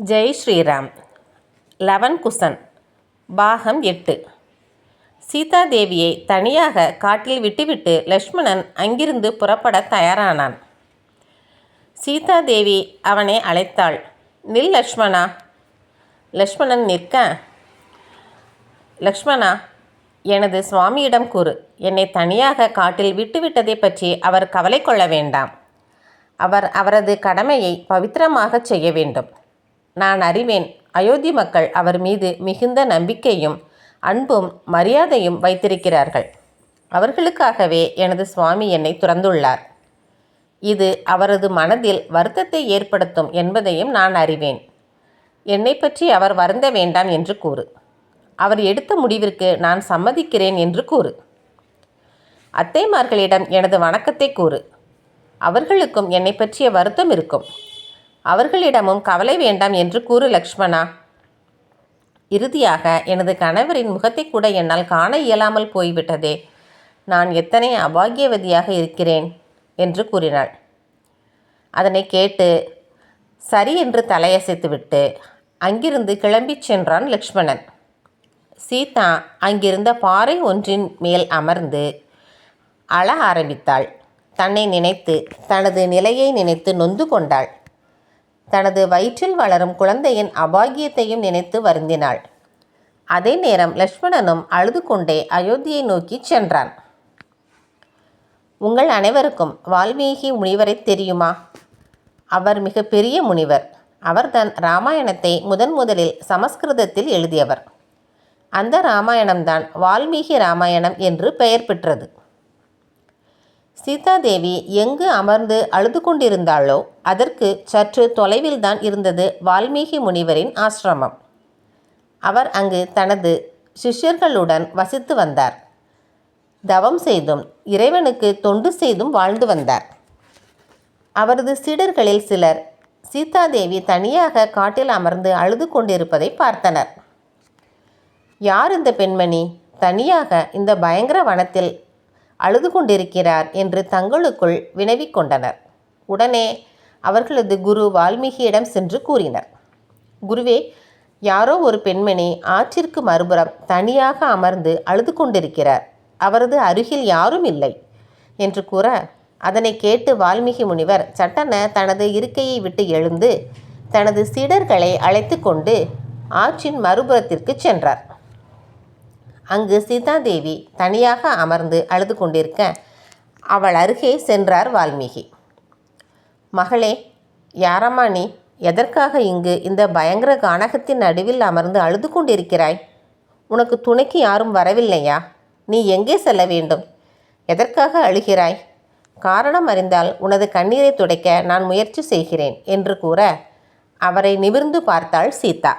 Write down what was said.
Jai Sriram. Eleven Kusan பாகம் 8. சீதாதேவியை தனியாக காட்டில் விட்டுவிட்டு லக்ஷ்மணன் அங்கிருந்து புறப்பட தயாரானான். சீதாதேவி அவனை அழைத்தாள். நில் லக்ஷ்மணா. லக்ஷ்மணன் நிற்க, லக்ஷ்மணா, எனது சுவாமியிடம் கூறு, என்னை தனியாக காட்டில் விட்டுவிட்டதை பற்றி அவர் கவலை கொள்ள வேண்டாம். அவர் அவரது கடமையை பவித்திரமாக செய்ய வேண்டும். நான் அறிவேன், அயோத்தி மக்கள் அவர் மீது மிகுந்த நம்பிக்கையும் அன்பும் மரியாதையும் வைத்திருக்கிறார்கள். அவர்களுக்காகவே எனது சுவாமி என்னை துறந்துள்ளார். இது அவரது மனதில் வருத்தத்தை ஏற்படுத்தும் என்பதையும் நான் அறிவேன். என்னை பற்றி அவர் வருந்த வேண்டாம் என்று கூறு. அவர் எடுத்த முடிவிற்கு நான் சம்மதிக்கிறேன் என்று கூறு. அத்தைமார்களிடம் எனது வணக்கத்தை கூறு. அவர்களுக்கும் என்னை பற்றிய வருத்தம் இருக்கும். அவர்களிடமும் கவலை வேண்டாம் என்று கூறு லக்ஷ்மணா. இறுதியாக எனது கணவரின் முகத்தை கூட என்னால் காண இயலாமல் போய்விட்டதே. நான் எத்தனை அபாகியவதியாக இருக்கிறேன் என்று கூறினாள். அதனை கேட்டு சரி என்று தலையசைத்துவிட்டு அங்கிருந்து கிளம்பிச் சென்றான் லக்ஷ்மணன். சீதா அங்கிருந்த பாறை ஒன்றின் மேல் அமர்ந்து அழ ஆரம்பித்தாள். தன்னை நினைத்து, தனது நிலையை நினைத்து நொந்து கொண்டாள். தனது வயிற்றில் வளரும் குழந்தையின் அபாகியத்தையும் நினைத்து வருந்தினாள். அதே நேரம் லக்ஷ்மணனும் அழுது கொண்டே அயோத்தியை நோக்கி சென்றான். உங்கள் அனைவருக்கும் வால்மீகி முனிவரை தெரியுமா? அவர் மிக பெரிய முனிவர். அவர்தான் இராமாயணத்தை முதலில் சமஸ்கிருதத்தில் எழுதியவர். அந்த இராமாயணம்தான் வால்மீகி இராமாயணம் என்று பெயர் பெற்றது. சீதாதேவி எங்கு அமர்ந்து அழுது கொண்டிருந்தாளோ அதற்கு சற்று தொலைவில்தான் இருந்தது வால்மீகி முனிவரின் ஆசிரமம். அவர் அங்கு தனது சிஷ்யர்களுடன் வசித்து வந்தார். தவம் செய்தும் இறைவனுக்கு தொண்டு செய்தும் வாழ்ந்து வந்தார். அவரது சீடர்களில் சிலர் சீதாதேவி தனியாக காட்டில் அமர்ந்து அழுது கொண்டிருப்பதை பார்த்தனர். யார் இந்த பெண்மணி தனியாக இந்த பயங்கர வனத்தில் அழுது கொண்டிருக்கிறார் என்று தங்களுக்குள் வினவிக் கொண்டனர். உடனே அவர்களது குரு வால்மீகியிடம் சென்று கூறினர். குருவே, யாரோ ஒரு பெண்மணி ஆற்றிற்கு மறுபுறம் தனியாக அமர்ந்து அழுது கொண்டிருக்கிறார். அவரது அருகில் யாரும் இல்லை என்று கூற, அதனை கேட்டு வால்மீகி முனிவர் சட்டென தனது இருக்கையை விட்டு எழுந்து தனது சீடர்களை அழைத்து கொண்டு ஆற்றின் மறுபுறத்திற்கு சென்றார். அங்கு சீதாதேவி தனியாக அமர்ந்து அழுது கொண்டிருக்க அவள் அருகே சென்றார் வால்மீகி. மகளே, யாரம்மா நீ? எதற்காக இங்கு இந்த பயங்கர கானகத்தின் நடுவில் அமர்ந்து அழுது கொண்டிருக்கிறாய்? உனக்கு துணைக்கு யாரும் வரவில்லையா? நீ எங்கே செல்ல வேண்டும்? எதற்காக அழுகிறாய்? காரணம் அறிந்தால் உனது கண்ணீரை துடைக்க நான் முயற்சி செய்கிறேன் என்று கூற அவரை நிமிர்ந்து பார்த்தாள் சீதா.